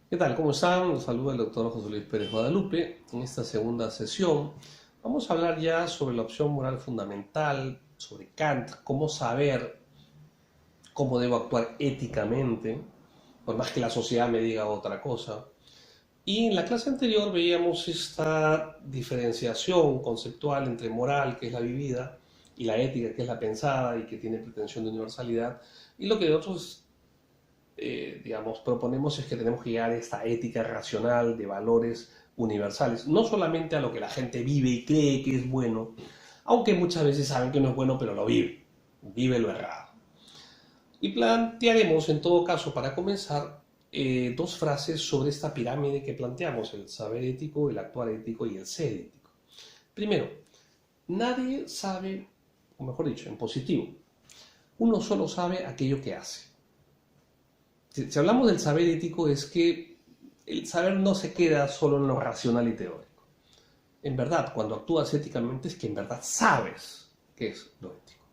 ¿Qué tal? ¿Cómo están? Los saluda el doctor José Luis Pérez Guadalupe. En esta segunda sesión vamos a hablar ya sobre la opción moral fundamental, sobre Kant, cómo saber cómo debo actuar éticamente, por más que la sociedad me diga otra cosa. Y en la clase anterior veíamos esta diferenciación conceptual entre moral, que es la vivida, y la ética, que es la pensada y que tiene pretensión de universalidad. Y lo que nosotros digamos, proponemos es que tenemos que llegar a esta ética racional de valores universales, no solamente a lo que la gente vive y cree que es bueno, aunque muchas veces saben que no es bueno, pero lo vive lo errado. Y plantearemos, en todo caso, para comenzar, dos frases sobre esta pirámide que planteamos, el saber ético, el actuar ético y el ser ético. Primero, nadie sabe, o mejor dicho, en positivo, uno solo sabe aquello que hace. Si hablamos del saber ético es que el saber no se queda solo en lo racional y teórico. En verdad, cuando actúas éticamente es que en verdad sabes qué es lo ético.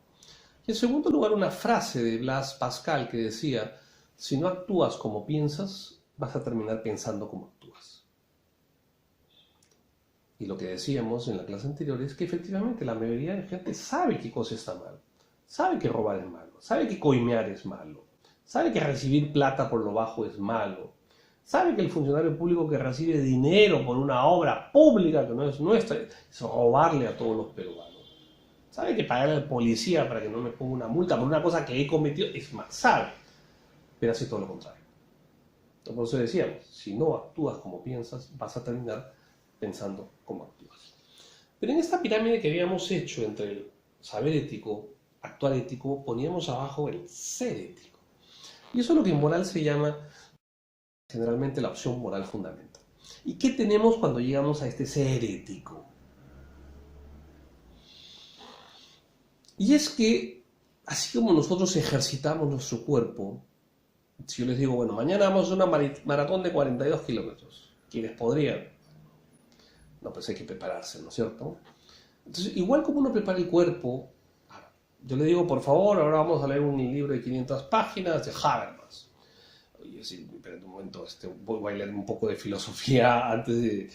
Y en segundo lugar, una frase de Blas Pascal que decía, si no actúas como piensas, vas a terminar pensando como actúas. Y lo que decíamos en la clase anterior es que efectivamente la mayoría de gente sabe qué cosa está mal, sabe que robar es malo, sabe que coimear es malo, sabe que recibir plata por lo bajo es malo, sabe que el funcionario público que recibe dinero por una obra pública que no es nuestra es robarle a todos los peruanos. Sabe que pagar al policía para que no me ponga una multa por una cosa que he cometido es más, sabe, pero hace todo lo contrario. Entonces, por eso decíamos, si no actúas como piensas, vas a terminar pensando como actúas. Pero en esta pirámide que habíamos hecho entre el saber ético, actuar ético, poníamos abajo el ser ético. Y eso es lo que en moral se llama generalmente la opción moral fundamental. ¿Y qué tenemos cuando llegamos a este ser ético? Y es que, así como nosotros ejercitamos nuestro cuerpo, si yo les digo, bueno, mañana vamos a una maratón de 42 kilómetros, ¿quiénes podrían? No, pues hay que prepararse, ¿no es cierto? Entonces, igual como uno prepara el cuerpo, yo le digo, por favor, ahora vamos a leer un libro de 500 páginas de Habermas. Oye, sí, pero en un momento voy a leer un poco de filosofía antes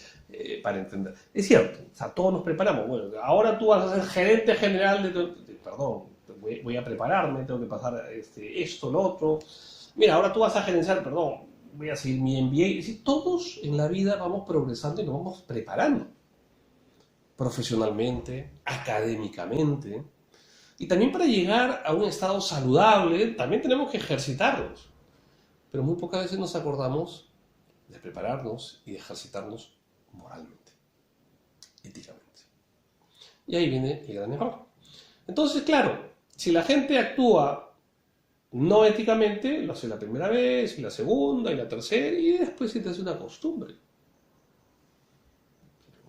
para entender. Es cierto, o sea, todos nos preparamos. Bueno, ahora tú vas a ser gerente general perdón, voy a prepararme, tengo que pasar esto, lo otro. Mira, ahora tú vas a gerenciar, perdón, voy a seguir mi MBA. Es decir, todos en la vida vamos progresando y nos vamos preparando profesionalmente, académicamente. Y también para llegar a un estado saludable, también tenemos que ejercitarnos. Pero muy pocas veces nos acordamos de prepararnos y de ejercitarnos moralmente, éticamente. Y ahí viene el gran error. Entonces, claro, si la gente actúa no éticamente, lo hace la primera vez, y la segunda, y la tercera, y después se te hace una costumbre.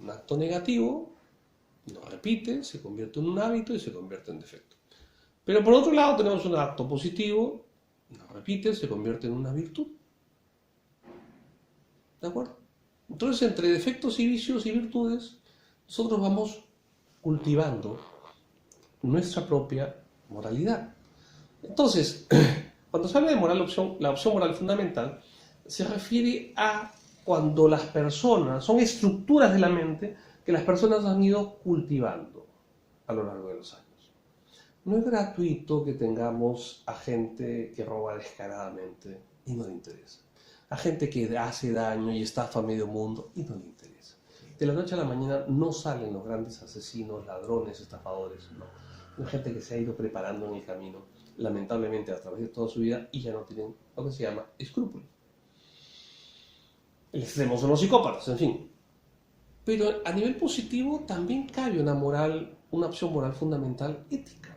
Un acto negativo no repite, se convierte en un hábito y se convierte en defecto. Pero por otro lado tenemos un acto positivo, no repite, se convierte en una virtud. ¿De acuerdo? Entonces, entre defectos y vicios y virtudes, nosotros vamos cultivando nuestra propia moralidad. Entonces, cuando se habla de moral, la opción moral fundamental se refiere a cuando las personas, son estructuras de la mente que las personas han ido cultivando a lo largo de los años. No es gratuito que tengamos a gente que roba descaradamente y no le interesa. A gente que hace daño y estafa a medio mundo y no le interesa. De la noche a la mañana no salen los grandes asesinos, ladrones, estafadores, no. Hay gente que se ha ido preparando en el camino, lamentablemente a través de toda su vida, y ya no tienen lo que se llama escrúpulos. El extremo son los psicópatas, en fin. Pero a nivel positivo también cabe una opción moral fundamental ética.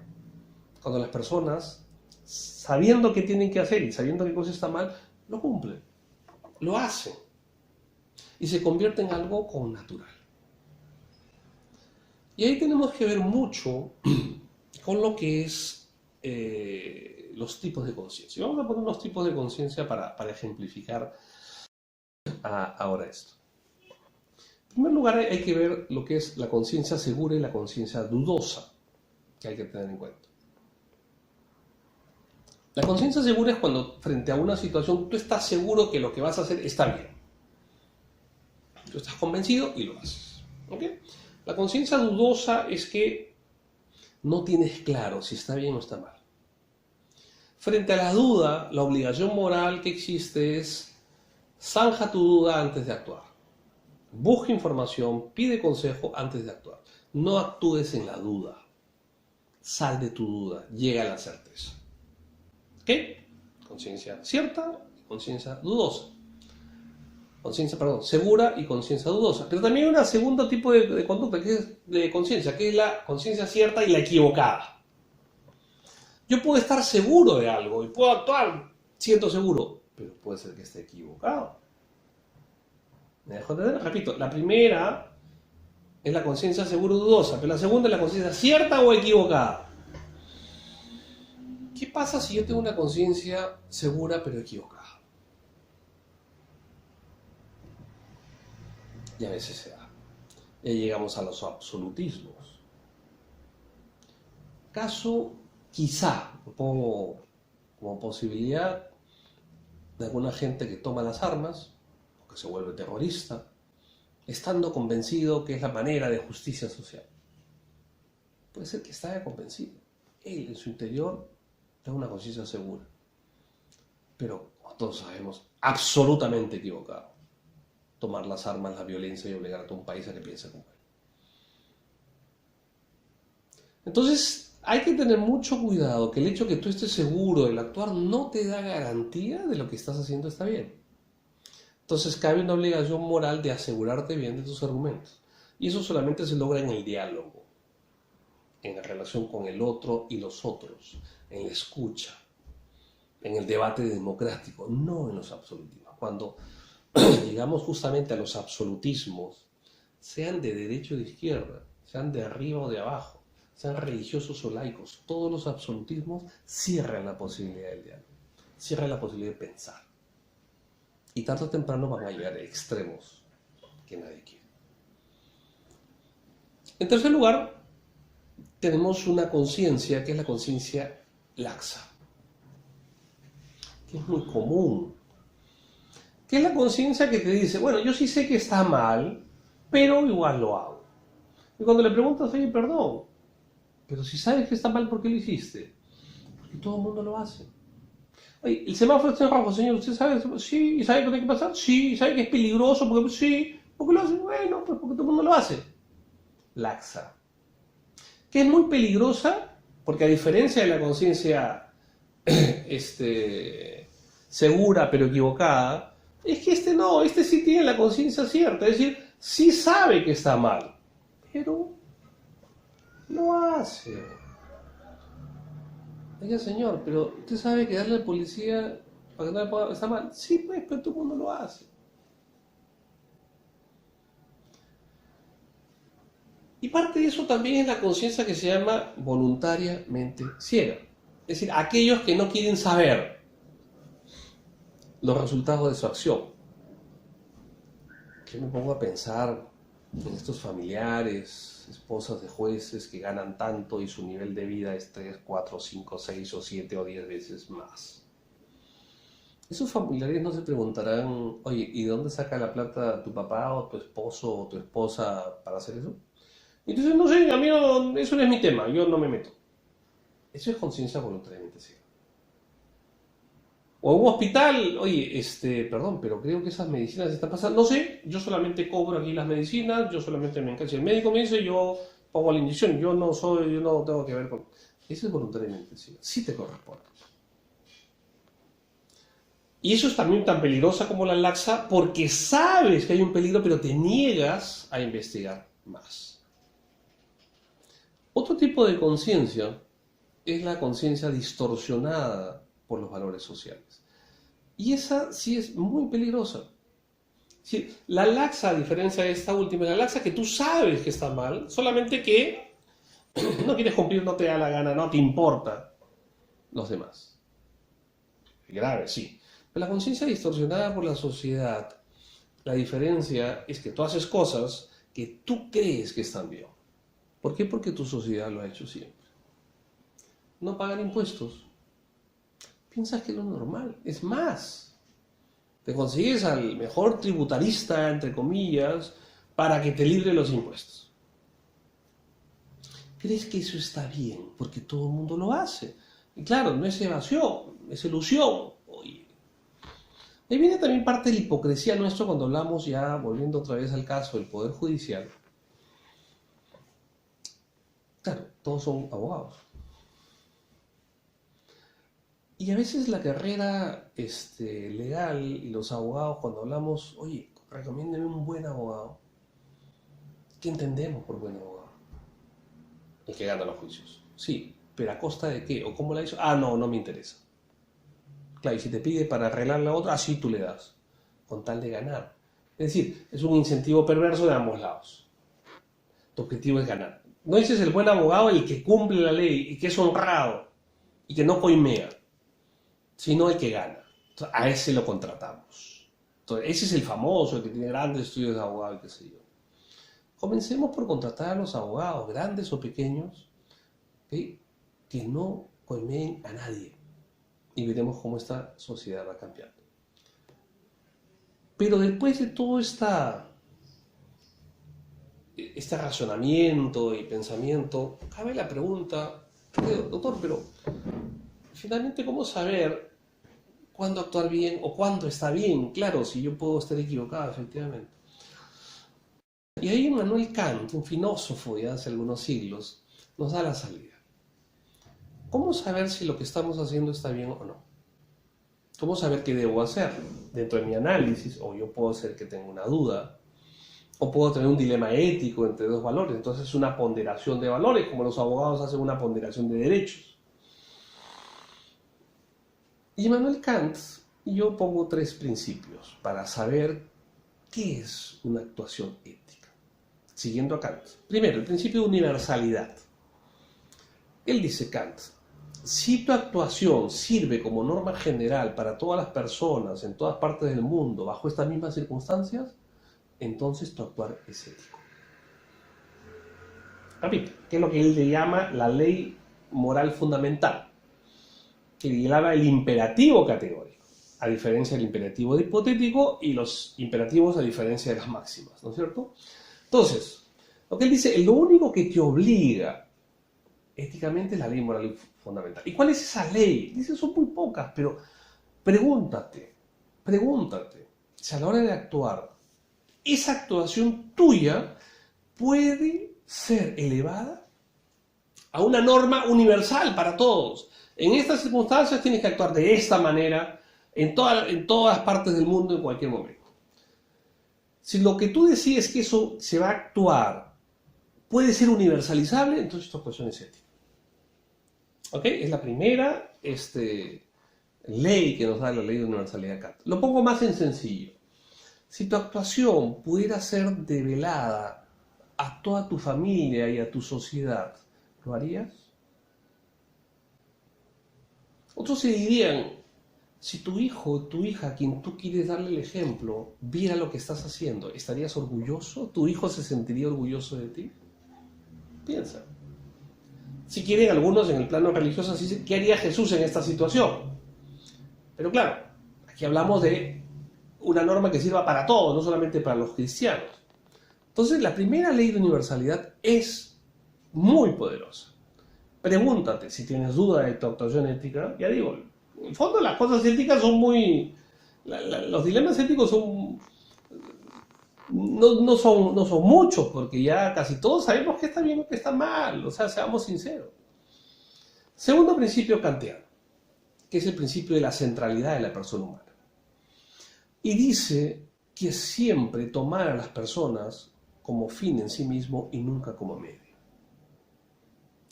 Cuando las personas, sabiendo qué tienen que hacer y sabiendo qué cosa está mal, lo cumplen, lo hacen y se convierte en algo connatural. Y ahí tenemos que ver mucho con lo que es los tipos de conciencia. Vamos a poner unos tipos de conciencia para ejemplificar ahora esto. En primer lugar, hay que ver lo que es la conciencia segura y la conciencia dudosa, que hay que tener en cuenta. La conciencia segura es cuando frente a una situación tú estás seguro que lo que vas a hacer está bien. Tú estás convencido y lo haces. ¿Ok? La conciencia dudosa es que no tienes claro si está bien o está mal. Frente a la duda, la obligación moral que existe es zanja tu duda antes de actuar. Busca información, pide consejo antes de actuar. No actúes en la duda. Sal de tu duda, llega a la certeza. ¿Ok? Conciencia cierta y conciencia dudosa. Conciencia, perdón, segura y conciencia dudosa. Pero también hay un segundo tipo de conducta, que es de conciencia, que es la conciencia cierta y la equivocada. Yo puedo estar seguro de algo y puedo actuar, siento seguro, pero puede ser que esté equivocado. ¿Me dejo entender? Repito, la primera es la conciencia segura o dudosa, pero la segunda es la conciencia cierta o equivocada. ¿Qué pasa si yo tengo una conciencia segura pero equivocada? Y a veces se da. Ya llegamos a los absolutismos. Caso, quizá, lo pongo como posibilidad de alguna gente que toma las armas, o que se vuelve terrorista, estando convencido que es la manera de justicia social. Puede ser que esté convencido. Él, en su interior, tiene una conciencia segura. Pero, como todos sabemos, absolutamente equivocado. Tomar las armas, la violencia y obligar a todo un país a que piense como él. Entonces, hay que tener mucho cuidado que el hecho de que tú estés seguro del actuar no te da garantía de lo que estás haciendo está bien. Entonces, cabe una obligación moral de asegurarte bien de tus argumentos. Y eso solamente se logra en el diálogo, en la relación con el otro y los otros, en la escucha, en el debate democrático, no en los absolutismos. Cuando llegamos justamente a los absolutismos, sean de derecha o de izquierda, sean de arriba o de abajo, sean religiosos o laicos, todos los absolutismos cierran la posibilidad del diálogo, cierran la posibilidad de pensar. Y tarde o temprano van a llegar a extremos que nadie quiere. En tercer lugar, tenemos una conciencia que es la conciencia laxa, que es muy común. Que es la conciencia que te dice, bueno, yo sí sé que está mal, pero igual lo hago. Y cuando le preguntas, oye, perdón, pero si sabes que está mal, ¿por qué lo hiciste? Porque todo el mundo lo hace. Oye, el semáforo está en rojo, señor, ¿usted sabe? Sí, ¿y sabe qué tiene que pasar? Sí, ¿y sabe que es peligroso? Porque sí, ¿por qué lo hace? Bueno, pues porque todo el mundo lo hace. Laxa. Que es muy peligrosa, porque a diferencia de la conciencia segura pero equivocada, es que este sí tiene la conciencia cierta, es decir, sí sabe que está mal, pero lo hace. Oiga, señor, pero usted sabe que darle al policía para que no le pueda está mal. Sí, pues, pero todo el mundo lo hace. Y parte de eso también es la conciencia que se llama voluntariamente ciega. Es decir, aquellos que no quieren saber los resultados de su acción. Yo me pongo a pensar en estos familiares, esposas de jueces que ganan tanto y su nivel de vida es 3, 4, 5, 6 o 7 o 10 veces más. Esos familiares no se preguntarán, oye, ¿y de dónde saca la plata tu papá o tu esposo o tu esposa para hacer eso? Y entonces, no sé, a mí no, eso no es mi tema, yo no me meto. Eso es conciencia voluntariamente ciega. O en un hospital, oye, perdón, pero creo que esas medicinas están pasando. No sé, yo solamente cobro aquí las medicinas, yo solamente me encargo. Si el médico me dice, yo pongo la inyección, yo no tengo que ver con. Eso es voluntariamente ciega, sí te corresponde. Y eso es también tan peligrosa como la laxa porque sabes que hay un peligro, pero te niegas a investigar más. Otro tipo de conciencia es la conciencia distorsionada por los valores sociales. Y esa sí es muy peligrosa. Sí, la laxa, a diferencia de esta última, la laxa que tú sabes que está mal, solamente que no quieres cumplir, no te da la gana, no te importa los demás. Grave, sí. Pero la conciencia distorsionada por la sociedad, la diferencia es que tú haces cosas que tú crees que están bien. ¿Por qué? Porque tu sociedad lo ha hecho siempre. No pagan impuestos. piensas que es lo normal. Es más, te consigues al mejor tributarista, entre comillas, para que te libre los impuestos. ¿Crees que eso está bien? Porque todo el mundo lo hace. Y claro, no es evasión, es ilusión. Oye. Ahí viene también parte de la hipocresía nuestra cuando hablamos, ya volviendo otra vez al caso del Poder Judicial. Claro, todos son abogados. Y a veces la carrera legal y los abogados, cuando hablamos, oye, recomiéndeme un buen abogado. ¿Qué entendemos por buen abogado? El que gana los juicios. Sí, pero ¿a costa de qué? ¿O cómo la hizo? Ah, no, no me interesa. Claro, y si te pide para arreglar la otra, así tú le das, con tal de ganar. Es decir, es un incentivo perverso de ambos lados. Tu objetivo es ganar. No dices el buen abogado el que cumple la ley y que es honrado y que no coimea, sino el que gana. Entonces, a ese lo contratamos. Entonces, ese es el famoso, el que tiene grandes estudios de abogado y qué sé yo. Comencemos por contratar a los abogados, grandes o pequeños, ¿okay?, que no coimeen a nadie. Y veremos cómo esta sociedad va cambiando. Pero después de todo este razonamiento y pensamiento, cabe la pregunta, doctor, pero finalmente, ¿cómo saber cuándo actuar bien o cuándo está bien? Claro, si yo puedo estar equivocado, efectivamente. Y ahí Immanuel Kant, un filósofo de hace algunos siglos, nos da la salida. ¿Cómo saber si lo que estamos haciendo está bien o no? ¿Cómo saber qué debo hacer dentro de mi análisis? O yo puedo ser que tenga una duda, o puedo tener un dilema ético entre dos valores. Entonces es una ponderación de valores, como los abogados hacen una ponderación de derechos. Y Immanuel Kant, yo pongo 3 principios para saber qué es una actuación ética, siguiendo a Kant. Primero, el principio de universalidad. Él dice, Kant, si tu actuación sirve como norma general para todas las personas en todas partes del mundo bajo estas mismas circunstancias, entonces tu actuar es ético. Repito, que es lo que él le llama la ley moral fundamental, que le llama el imperativo categórico, a diferencia del imperativo hipotético y los imperativos a diferencia de las máximas, ¿no es cierto? Entonces, lo que él dice, lo único que te obliga éticamente es la ley moral fundamental. ¿Y cuál es esa ley? Dice, son muy pocas, pero pregúntate, si a la hora de actuar, esa actuación tuya puede ser elevada a una norma universal para todos. En estas circunstancias tienes que actuar de esta manera en todas partes del mundo en cualquier momento. Si lo que tú decides que eso se va a actuar puede ser universalizable, entonces tu actuación es ética. ¿Ok? Es la primera ley que nos da la ley de universalidad de Kant. Lo pongo más en sencillo. Si tu actuación pudiera ser develada a toda tu familia y a tu sociedad, ¿lo harías? Otros se dirían, si tu hijo o tu hija, a quien tú quieres darle el ejemplo, viera lo que estás haciendo, ¿estarías orgulloso? ¿Tu hijo se sentiría orgulloso de ti? Piensa. Si quieren algunos en el plano religioso, así, ¿qué haría Jesús en esta situación? Pero claro, aquí hablamos de una norma que sirva para todos, no solamente para los cristianos. Entonces, la primera ley de universalidad es muy poderosa. Pregúntate si tienes duda de tu actuación ética. Ya digo, en el fondo las cosas éticas son muy... los dilemas éticos son... No son muchos, porque ya casi todos sabemos que está bien o que está mal. O sea, seamos sinceros. Segundo principio kantiano, que es el principio de la centralidad de la persona humana. Y dice que siempre tomar a las personas como fin en sí mismo y nunca como medio.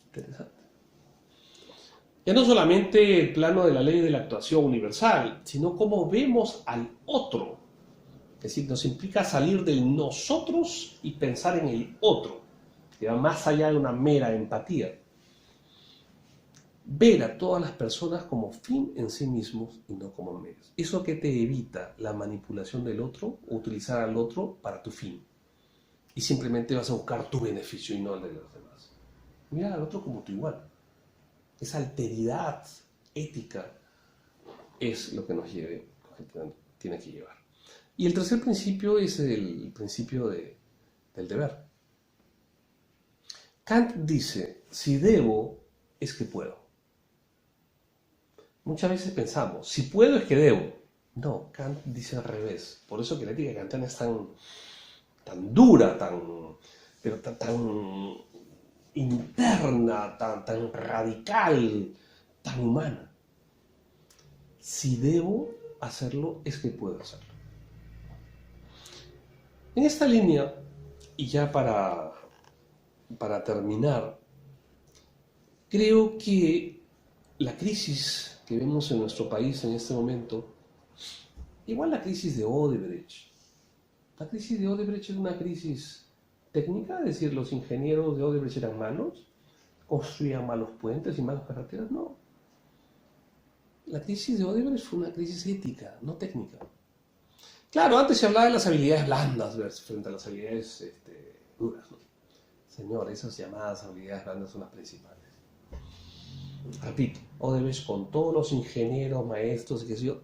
Interesante. Ya no solamente el plano de la ley de la actuación universal, sino cómo vemos al otro. Es decir, nos implica salir del nosotros y pensar en el otro, que va más allá de una mera empatía. Ver a todas las personas como fin en sí mismos y no como medios. Eso que te evita la manipulación del otro o utilizar al otro para tu fin. Y simplemente vas a buscar tu beneficio y no el de los demás. Mira al otro como tu igual. Esa alteridad ética es lo que nos lleve, lo que tiene que llevar. Y el tercer principio es el principio del deber. Kant dice, si debo, es que puedo. Muchas veces pensamos, si puedo es que debo. No, Kant dice al revés. Por eso que la ética kantiana es tan dura, pero tan interna, tan radical, tan humana. Si debo hacerlo, es que puedo hacerlo. En esta línea, y ya para terminar, creo que la crisis que vemos en nuestro país en este momento, igual la crisis de Odebrecht. La crisis de Odebrecht es una crisis técnica, es decir, los ingenieros de Odebrecht eran malos, construían malos puentes y malas carreteras, no. La crisis de Odebrecht fue una crisis ética, no técnica. Claro, antes se hablaba de las habilidades blandas frente a las habilidades duras, ¿no? Señor, esas llamadas habilidades blandas son las principales. Repito, Odebrecht con todos los ingenieros, maestros y qué sé yo,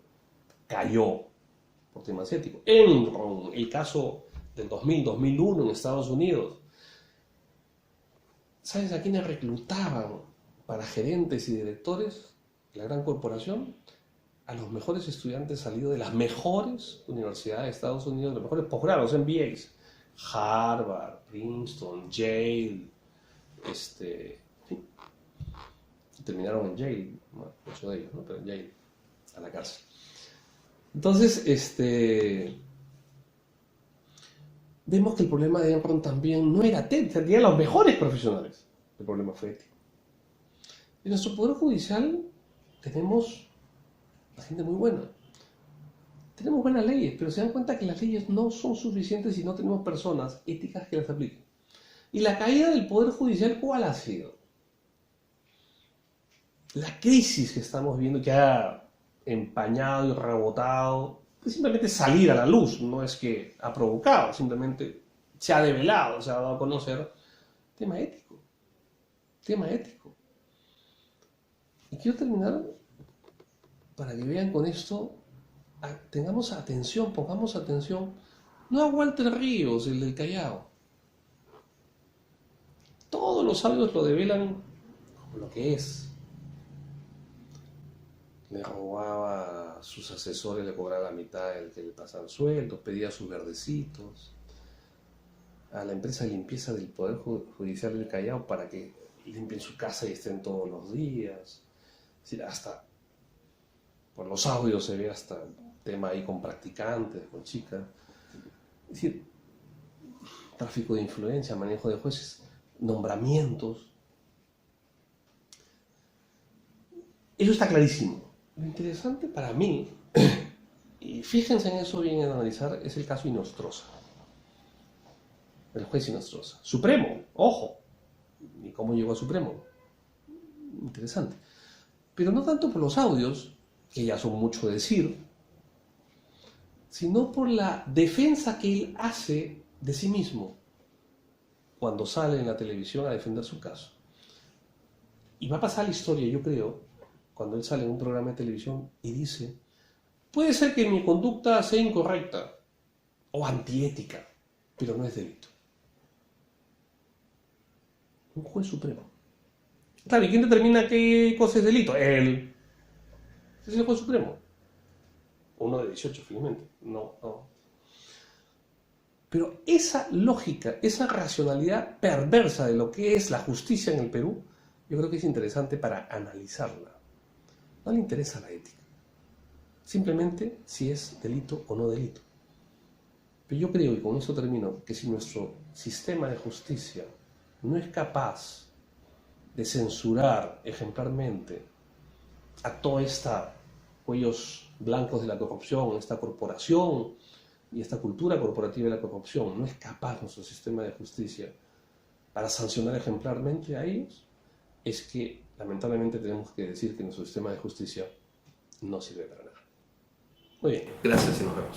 cayó por temas éticos. Enron, el caso del 2000-2001 en Estados Unidos. ¿Sabes a quiénes reclutaban para gerentes y directores de la gran corporación? A los mejores estudiantes salidos de las mejores universidades de Estados Unidos, los mejores posgrados, MBAs. Harvard, Princeton, Yale, terminaron en Yale, bueno, 8 de ellos, ¿no? Pero en Yale, a la cárcel. Entonces, vemos que el problema de Enron también no era técnico, tenían los mejores profesionales. El problema fue ético. En nuestro Poder Judicial tenemos a gente muy buena. Tenemos buenas leyes, pero se dan cuenta que las leyes no son suficientes si no tenemos personas éticas que las apliquen. Y la caída del Poder Judicial, ¿cuál ha sido? La crisis que estamos viendo, que ha empañado y rebotado, es simplemente salir a la luz, no es que ha provocado, simplemente se ha develado, se ha dado a conocer tema ético. Tema ético. Y quiero terminar para que vean con esto, tengamos atención, pongamos atención, no a Walter Ríos, el del Callao. Todos los sabios lo develan como lo que es. Le robaba a sus asesores, le cobraba la mitad del que le pasaban sueldos, pedía sus verdecitos. A la empresa de limpieza del Poder Judicial del Callao para que limpien su casa y estén todos los días. Es decir, hasta por los audios se ve hasta tema ahí con practicantes, con chicas. Es decir, tráfico de influencia, manejo de jueces, nombramientos. Eso está clarísimo. Lo interesante para mí, y fíjense en eso bien en analizar, es el caso Inostroza. El juez Inostroza. Supremo, ojo. ¿Y cómo llegó a Supremo? Interesante. Pero no tanto por los audios, que ya son mucho decir, sino por la defensa que él hace de sí mismo cuando sale en la televisión a defender su caso. Y va a pasar la historia, yo creo, cuando él sale en un programa de televisión y dice, puede ser que mi conducta sea incorrecta o antiética, pero no es delito. Un juez supremo. Claro, ¿y quién determina qué cosa es delito? Él. Es el juez supremo. Uno de 18, finalmente. No. Pero esa lógica, esa racionalidad perversa de lo que es la justicia en el Perú, yo creo que es interesante para analizarla. No le interesa la ética. Simplemente si es delito o no delito. Pero yo creo, y con eso termino, que si nuestro sistema de justicia no es capaz de censurar ejemplarmente a toda esta cuellos blancos de la corrupción, esta corporación y esta cultura corporativa de la corrupción, no es capaz nuestro sistema de justicia para sancionar ejemplarmente a ellos, es que lamentablemente tenemos que decir que nuestro sistema de justicia no sirve para nada. Muy bien, gracias y nos vemos.